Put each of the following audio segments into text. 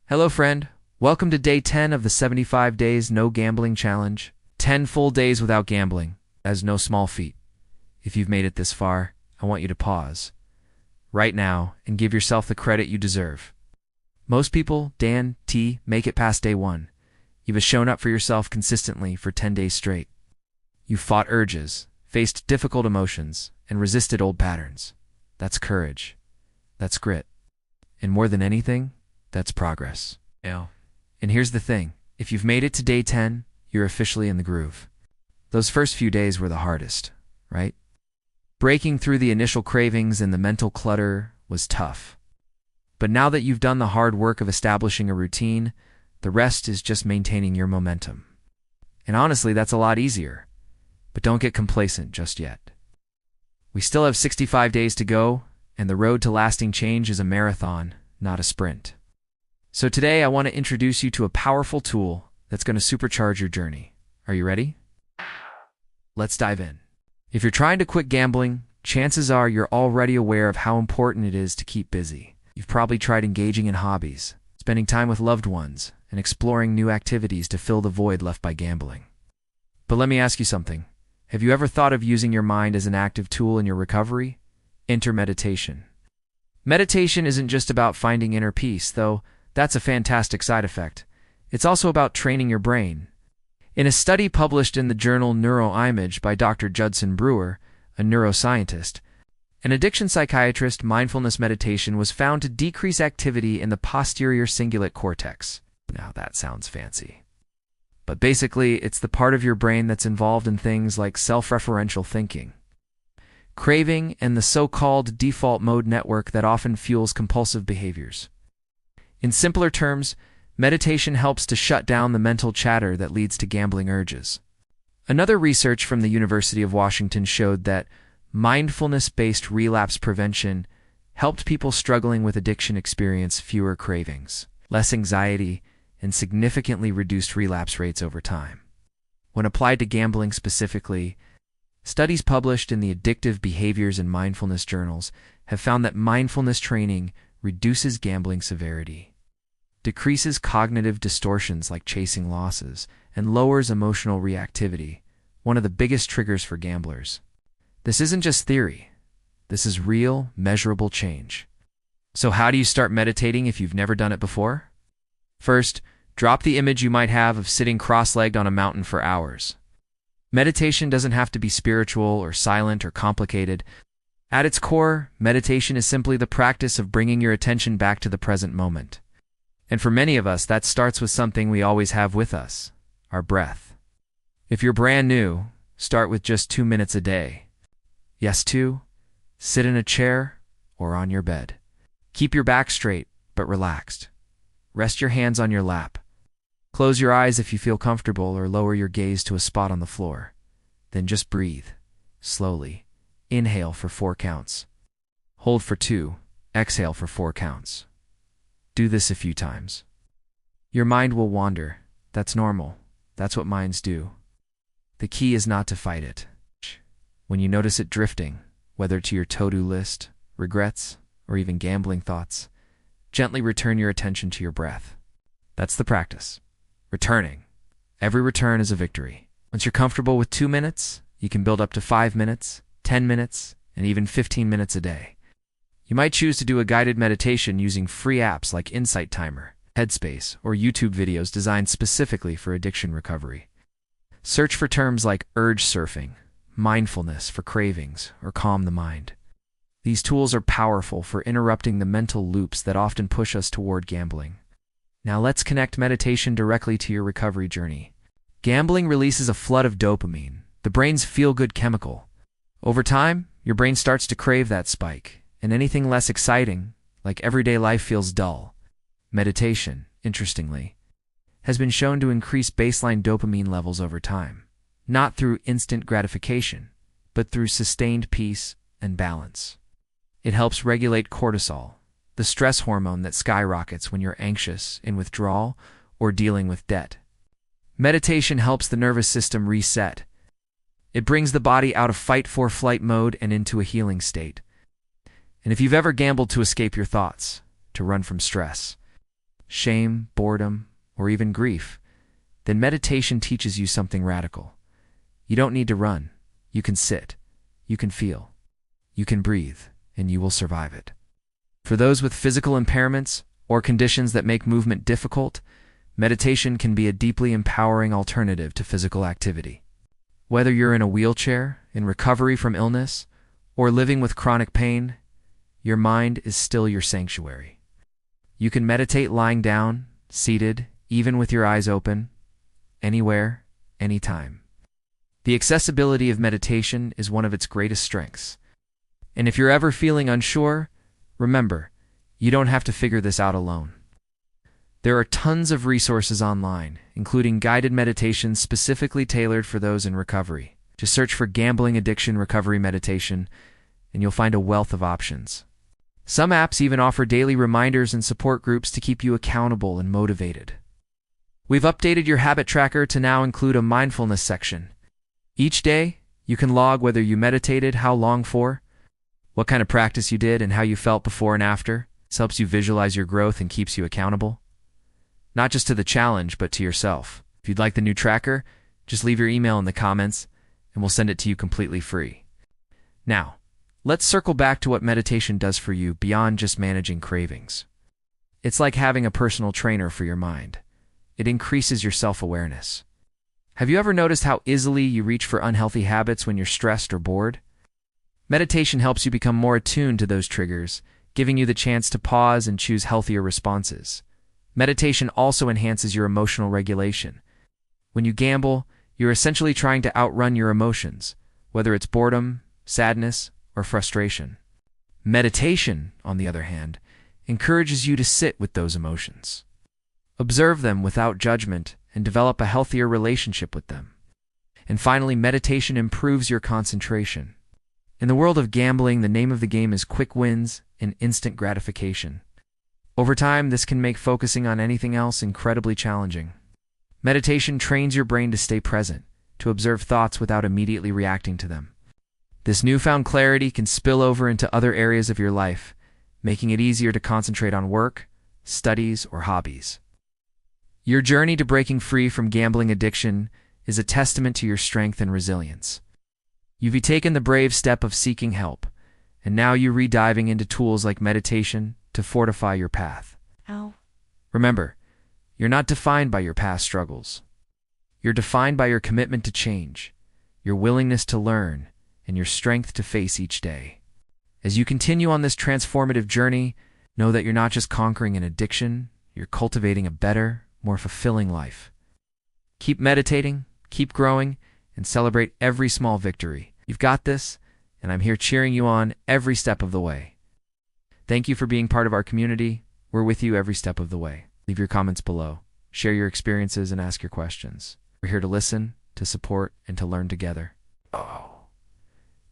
Hello, friend. Welcome to day 10 of the 75 Days No Gambling Challenge. 10 full days without gambling. That is no small feat. If you've made it this far, I want you to pause right now and give yourself the credit you deserve. Most people, Dan, T, make it past day 1. You've shown up for yourself consistently for 10 days straight. You fought urges, faced difficult emotions, and resisted old patterns. That's courage. That's grit. And more than anything, that's progress. And here's the thing. If you've made it to day 10, you're officially in the groove. Those first few days were the hardest, right? Breaking through the initial cravings and the mental clutter was tough. But now that you've done the hard work of establishing a routine, the rest is just maintaining your momentum. And honestly, that's a lot easier. But don't get complacent just yet. We still have 65 days to go, and the road to lasting change is a marathon, not a sprint. So today I want to introduce you to a powerful tool that's going to supercharge your journey. Are you ready? Let's dive in. If you're trying to quit gambling, chances are you're already aware of how important it is to keep busy. You've probably tried engaging in hobbies, spending time with loved ones, and exploring new activities to fill the void left by gambling. But let me ask you something. Have you ever thought of using your mind as an active tool in your recovery? Enter meditation. Meditation isn't just about finding inner peace, though that's a fantastic side effect. It's also about training your brain. In a study published in the journal Neuroimage by Dr. Judson Brewer, a neuroscientist, an addiction psychiatrist, mindfulness meditation was found to decrease activity in the posterior cingulate cortex. Now that sounds fancy. But basically, it's the part of your brain that's involved in things like self-referential thinking, craving, and the so-called default mode network that often fuels compulsive behaviors. In simpler terms, meditation helps to shut down the mental chatter that leads to gambling urges. Another research from the University of Washington showed that mindfulness-based relapse prevention helped people struggling with addiction experience fewer cravings, less anxiety, and significantly reduced relapse rates over time. When applied to gambling specifically, studies published in the Addictive Behaviors and Mindfulness journals have found that mindfulness training reduces gambling severity, decreases cognitive distortions like chasing losses, and lowers emotional reactivity, one of the biggest triggers for gamblers. This isn't just theory. This is real, measurable change. So how do you start meditating if you've never done it before? First, drop the image you might have of sitting cross-legged on a mountain for hours. Meditation doesn't have to be spiritual or silent or complicated. At its core, meditation is simply the practice of bringing your attention back to the present moment. And for many of us, that starts with something we always have with us, our breath. If you're brand new, start with just 2 minutes a day. Yes, 2. Sit in a chair or on your bed. Keep your back straight, but relaxed. Rest your hands on your lap. Close your eyes if you feel comfortable or lower your gaze to a spot on the floor. Then just breathe, slowly. Inhale for 4 counts. Hold for 2. Exhale for 4 counts. Do this a few times. Your mind will wander. That's normal. That's what minds do. The key is not to fight it. When you notice it drifting, whether to your to-do list, regrets, or even gambling thoughts, gently return your attention to your breath. That's the practice. Returning. Every return is a victory. Once you're comfortable with 2 minutes, you can build up to 5 minutes, 10 minutes, and even 15 minutes a day. You might choose to do a guided meditation using free apps like Insight Timer, Headspace, or YouTube videos designed specifically for addiction recovery. Search for terms like urge surfing, mindfulness for cravings, or calm the mind. These tools are powerful for interrupting the mental loops that often push us toward gambling. Now let's connect meditation directly to your recovery journey. Gambling releases a flood of dopamine, the brain's feel-good chemical. Over time, your brain starts to crave that spike, and anything less exciting, like everyday life, feels dull. Meditation, interestingly, has been shown to increase baseline dopamine levels over time, not through instant gratification, but through sustained peace and balance. It helps regulate cortisol, the stress hormone that skyrockets when you're anxious, in withdrawal, or dealing with debt. Meditation helps the nervous system reset. It brings the body out of fight-for-flight mode and into a healing state. And if you've ever gambled to escape your thoughts, to run from stress, shame, boredom, or even grief, then meditation teaches you something radical. You don't need to run. You can sit. You can feel. You can breathe, and you will survive it. For those with physical impairments or conditions that make movement difficult, meditation can be a deeply empowering alternative to physical activity. Whether you're in a wheelchair, in recovery from illness, or living with chronic pain, your mind is still your sanctuary. You can meditate lying down, seated, even with your eyes open, anywhere, anytime. The accessibility of meditation is one of its greatest strengths. And if you're ever feeling unsure, remember, you don't have to figure this out alone. There are tons of resources online, including guided meditations specifically tailored for those in recovery. Just search for Gambling Addiction Recovery Meditation, and you'll find a wealth of options. Some apps even offer daily reminders and support groups to keep you accountable and motivated. We've updated your habit tracker to now include a mindfulness section. Each day, you can log whether you meditated, how long for, what kind of practice you did, and how you felt before and after. This helps you visualize your growth and keeps you accountable. Not just to the challenge, but to yourself. If you'd like the new tracker, just leave your email in the comments, and we'll send it to you completely free. Now, let's circle back to what meditation does for you beyond just managing cravings. It's like having a personal trainer for your mind. It increases your self-awareness. Have you ever noticed how easily you reach for unhealthy habits when you're stressed or bored? Meditation helps you become more attuned to those triggers, giving you the chance to pause and choose healthier responses. Meditation also enhances your emotional regulation. When you gamble, you're essentially trying to outrun your emotions, whether it's boredom, sadness, or frustration. Meditation, on the other hand, encourages you to sit with those emotions. Observe them without judgment and develop a healthier relationship with them. And finally, meditation improves your concentration. In the world of gambling, the name of the game is quick wins and instant gratification. Over time, this can make focusing on anything else incredibly challenging. Meditation trains your brain to stay present, to observe thoughts without immediately reacting to them. This newfound clarity can spill over into other areas of your life, making it easier to concentrate on work, studies, or hobbies. Your journey to breaking free from gambling addiction is a testament to your strength and resilience. You've taken the brave step of seeking help, and now you're rediving into tools like meditation to fortify your path. Remember, you're not defined by your past struggles. You're defined by your commitment to change, your willingness to learn, and your strength to face each day. As you continue on this transformative journey, know that you're not just conquering an addiction, you're cultivating a better, more fulfilling life. Keep meditating, keep growing, and celebrate every small victory. You've got this, and I'm here cheering you on every step of the way. Thank you for being part of our community. We're with you every step of the way. Leave your comments below. Share your experiences and ask your questions. We're here to listen, to support, and to learn together.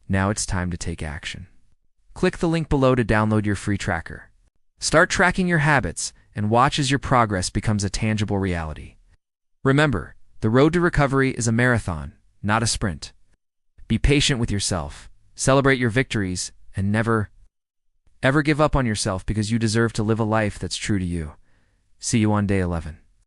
Now it's time to take action. Click the link below to download your free tracker. Start tracking your habits and watch as your progress becomes a tangible reality. Remember, the road to recovery is a marathon, not a sprint. Be patient with yourself, celebrate your victories, and never, ever give up on yourself because you deserve to live a life that's true to you. See you on day 11.